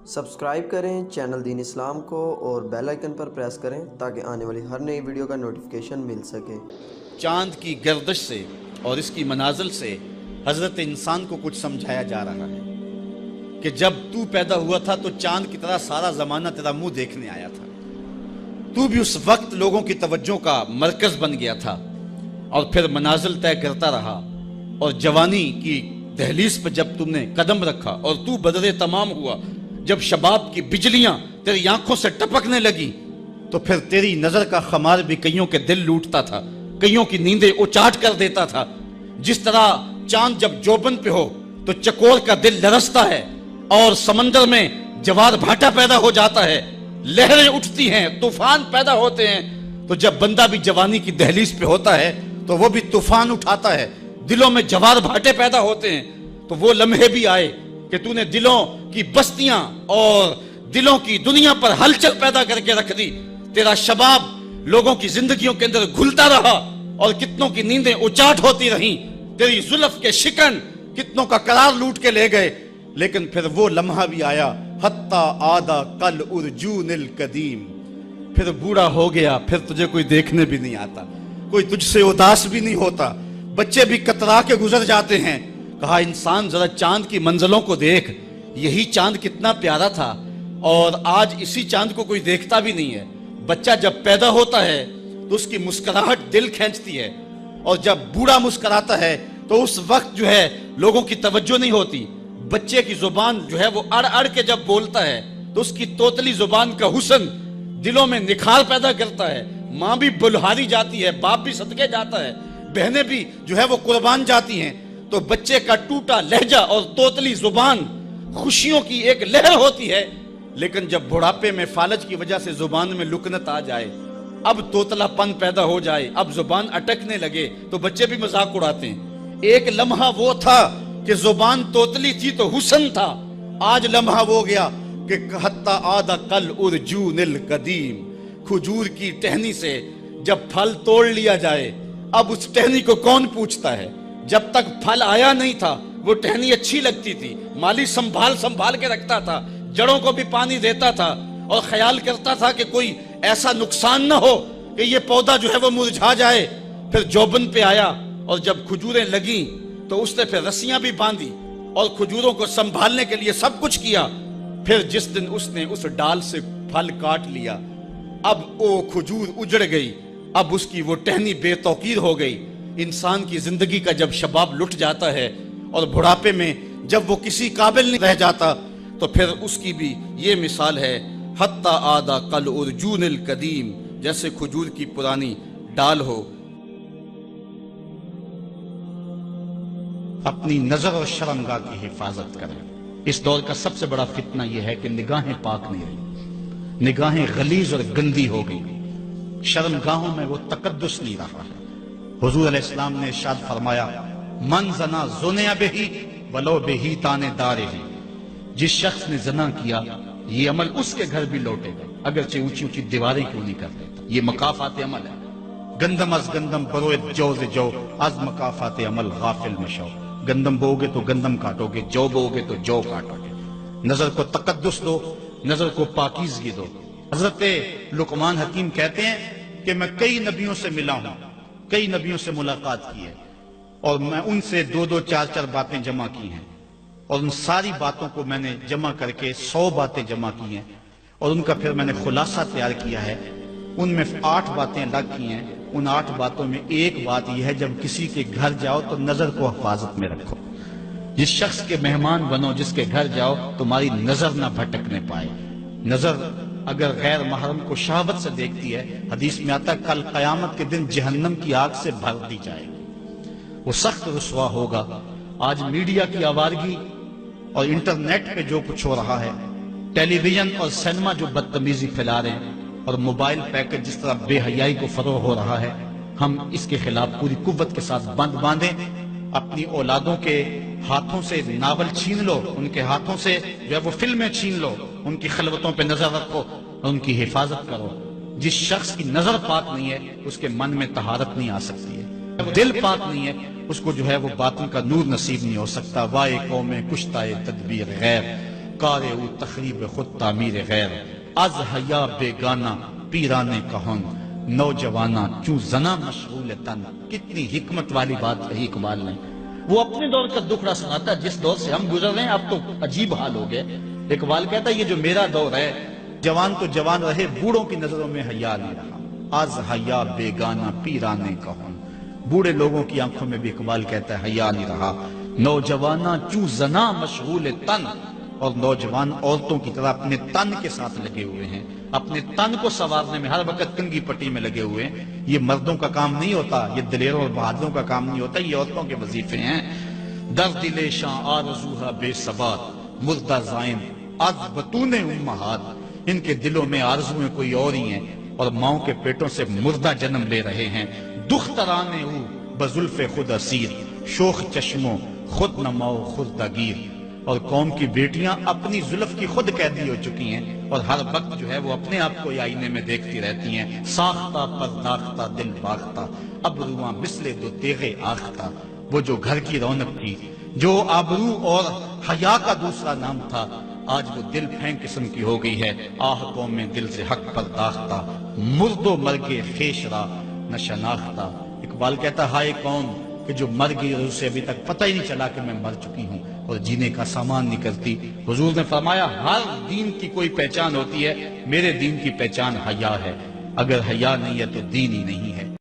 Subscribe کریں channel then اسلام کو اور بیل آئیکن پر پریس کریں تاکہ آنے والی ہر نئی ویڈیو کا نوٹیفیکیشن مل سکے۔ چاند کی گردش سے اور اس کی منازل سے حضرت انسان کو کچھ سمجھایا جا رہا ہے کہ جب تو پیدا ہوا تھا تو چاند کی طرح سارا زمانہ تیرا منہ دیکھنے آیا تھا، تو بھی اس وقت لوگوں کی توجہ کا مرکز بن گیا تھا اور پھر منازل طے کرتا رہا، اور جوانی کی دہلیز پہ جب تم نے قدم رکھا اور تو بدر تمام ہوا، جب شباب کی بجلیاں تیری آنکھوں سے ٹپکنے لگی تو پھر تیری نظر کا خمار بھی کئیوں کے دل لوٹتا تھا، کئیوں کی نیندیں اچاٹ کر دیتا تھا۔ جس طرح چاند جب جوبن پہ ہو تو چکور کا دل لرزتا ہے اور سمندر میں جوار بھاٹا پیدا ہو جاتا ہے، لہریں اٹھتی ہیں، طوفان پیدا ہوتے ہیں، تو جب بندہ بھی جوانی کی دہلیز پہ ہوتا ہے تو وہ بھی طوفان اٹھاتا ہے، دلوں میں جوار بھاٹے پیدا ہوتے ہیں۔ تو وہ لمحے بھی آئے کہ تو نے دلوں کی بستیاں اور دلوں کی دنیا پر ہلچل پیدا کر کے رکھ دی۔ تیرا شباب لوگوں کی زندگیوں کے اندر گھلتا رہا اور کتنوں کی نیندیں اچاٹ ہوتی رہیں، تیری زلف کے شکن کتنوں کا قرار لوٹ کے لے گئے، لیکن پھر وہ لمحہ بھی آیا، حتی آدھا کل ارجون القدیم، پھر بوڑھا ہو گیا، پھر تجھے کوئی دیکھنے بھی نہیں آتا، کوئی تجھ سے اداس بھی نہیں ہوتا، بچے بھی کترا کے گزر جاتے ہیں۔ کہا انسان ذرا چاند کی منزلوں کو دیکھ، یہی چاند کتنا پیارا تھا اور آج اسی چاند کو کوئی دیکھتا بھی نہیں ہے۔ بچہ جب پیدا ہوتا ہے تو اس کی مسکراہٹ دل کھینچتی ہے، اور جب بوڑھا مسکراتا ہے تو اس وقت جو ہے لوگوں کی توجہ نہیں ہوتی۔ بچے کی زبان جو ہے وہ اڑ اڑ کے جب بولتا ہے تو اس کی توتلی زبان کا حسن دلوں میں نکھار پیدا کرتا ہے۔ ماں بھی بلہاری جاتی ہے، باپ بھی صدقے جاتا ہے، بہنیں بھی جو ہے وہ قربان جاتی ہیں، تو بچے کا ٹوٹا لہجہ اور توتلی زبان خوشیوں کی ایک لہر ہوتی ہے۔ لیکن جب بڑھاپے میں فالج کی وجہ سے زبان میں لکنت آ جائے، اب توتلا پن پیدا ہو جائے، اب زبان اٹکنے لگے تو بچے بھی مذاق اڑاتے ہیں۔ ایک لمحہ وہ تھا کہ زبان توتلی تھی تو حسن تھا، آج لمحہ وہ گیا کہ حتی آدھا کل ارجون القدیم، کھجور کی ٹہنی سے جب پھل توڑ لیا جائے اب اس ٹہنی کو کون پوچھتا ہے؟ جب تک پھل آیا نہیں تھا وہ ٹہنی اچھی لگتی تھی، مالی سنبھال کے رکھتا تھا، جڑوں کو بھی پانی دیتا تھا اور خیال کرتا تھا کہ کوئی ایسا نقصان نہ ہو کہ یہ پودا جو ہے وہ مرجھا جائے۔ پھر جوبن پہ آیا اور جب کھجوریں لگیں تو اس نے پھر رسیاں بھی باندھی اور کھجوروں کو سنبھالنے کے لیے سب کچھ کیا۔ پھر جس دن اس نے اس ڈال سے پھل کاٹ لیا، اب وہ کھجور اجڑ گئی، اب اس کی وہ ٹہنی بے توقیر ہو گئی۔ انسان کی زندگی کا جب شباب لٹ جاتا ہے اور بڑھاپے میں جب وہ کسی قابل نہیں رہ جاتا تو پھر اس کی بھی یہ مثال ہے، حتی آدھا کل ارجون القدیم، جیسے کھجور کی پرانی ڈال ہو۔ اپنی نظر اور شرمگاہ کی حفاظت کریں۔ اس دور کا سب سے بڑا فتنہ یہ ہے کہ نگاہیں پاک نہیں رہی، نگاہیں غلیظ اور گندی ہو گئی، شرمگاہوں میں وہ تقدس نہیں رہا ہے۔ حضور علیہ السلام نے ارشاد فرمایا، من زنا زنیا بہی ولو بہی تانے دارے ہی، جس شخص نے زنا کیا یہ عمل اس کے گھر بھی لوٹے گا، اگرچہ اونچی اونچی دیواریں کیوں نہیں کر دیتا۔ یہ مکافات عمل ہے۔ گندم از گندم بروئے جو ز جو، از مکافات عمل غافل مشو۔ گندم بو گے تو گندم کاٹو گے، جو بو گے تو جو کاٹو گے۔ نظر کو تقدس دو، نظر کو پاکیزگی دو۔ حضرت لقمان حکیم کہتے ہیں کہ میں کئی نبیوں سے ملا ہوں، کئی نبیوں سے ملاقات کی ہے، اور میں ان سے 2 4 باتیں جمع کی ہیں، اور ان ساری باتوں کو میں نے جمع کر کے 100 باتیں جمع کی ہیں، اور ان کا پھر میں نے خلاصہ تیار کیا ہے۔ ان میں 8 باتیں الگ کی ہیں۔ ان 8 باتوں میں ایک بات یہ ہے، جب کسی کے گھر جاؤ تو نظر کو حفاظت میں رکھو۔ جس شخص کے مہمان بنو، جس کے گھر جاؤ، تمہاری نظر نہ بھٹکنے پائے۔ نظر اگر غیر محرم کو شہوت سے دیکھتی ہے، حدیث میں آتا ہے کل قیامت کے دن جہنم کی آگ سے بھر دی جائے گی، وہ سخت رسوا ہوگا۔ آج میڈیا کی آوارگی اور انٹرنیٹ پہ جو کچھ ہو رہا ہے، ٹیلی ویژن اور سینما جو بدتمیزی پھیلا رہے ہیں، اور موبائل پیکج جس طرح بے حیائی کو فروغ ہو رہا ہے، ہم اس کے خلاف پوری قوت کے ساتھ بند باندھیں۔ اپنی اولادوں کے ہاتھوں سے ناول چھین لو، ان کے ہاتھوں سے جو ہے وہ فلمیں چھین لو، ان کی خلوتوں پہ نظر رکھو اور ان کی حفاظت کرو۔ جس شخص کی نظر پاک نہیں ہے اس کے من میں طہارت نہیں آ سکتی ہے، دل پاک نہیں ہے اس کو جو ہے وہ باطن کا نور نصیب نہیں ہو سکتا۔ وائے قوم کشتائے تدبیر غیر، کار او تخریب خود تعمیر غیر از حیا بیگانہ پیرانے کہن نوجوانہ چوں زنا مشغول تن. کتنی حکمت والی بات کہی اقبال نے. وہ اپنے دور کا دکھڑا سناتا ہے جس دور سے ہم گزر رہے ہیں. اب تو عجیب حال ہو گئے. اقبال کہتا ہے یہ جو میرا دور ہے جوان تو جوان رہے بوڑھوں کی نظروں میں حیا نہیں رہا. از حیا بیگانہ پیرانے کہن. بوڑھے لوگوں کی آنکھوں میں بھی اقبال کہتا ہے حیا نہیں رہا. نوجوانہ چوں زنا مشغول تن. اور نوجوان عورتوں کی طرح اپنے تن کے ساتھ لگے ہوئے ہیں. اپنے تن کو سنوارنے میں ہر وقت کنگھی پٹی میں لگے ہوئے ہیں. یہ مردوں کا کام نہیں ہوتا. یہ دلیروں اور بہادروں کا کام نہیں ہوتا. یہ عورتوں کے وظیفے ہیں. در دل شاں آرزوہا بے ثبات مردہ زائن از بطون امہات. ان کے دلوں میں آرزویں کوئی اور ہی ہیں اور ماؤں کے پیٹوں سے مردہ جنم لے رہے ہیں. دخترانے او بزلف خود اسیر شوخ چشموں خود نماؤ خردہ گیر. اور قوم کی بیٹیاں اپنی زلف کی خود قیدی ہو چکی ہیں اور ہر وقت جو ہے وہ اپنے آپ کو آئینے میں دیکھتی رہتی ہیں. ساختہ پرداختہ دل باختہ ابروان مثل دو تیغے آختہ. وہ جو گھر کی رونق تھی جو آبرو اور حیا کا دوسرا نام تھا آج وہ دل پھینک قسم کی ہو گئی ہے. آہ قوم میں دل سے حق پرداختہ مرد و مرگے خیش را نہ شناختہ. اقبال کہتا ہائے قوم کہ جو مر گئی اور اسے ابھی تک پتہ ہی نہیں چلا کہ میں مر چکی ہوں اور جینے کا سامان نہیں کرتی. حضور نے فرمایا ہر دین کی کوئی پہچان ہوتی ہے. میرے دین کی پہچان حیا ہے. اگر حیا نہیں ہے تو دین ہی نہیں ہے.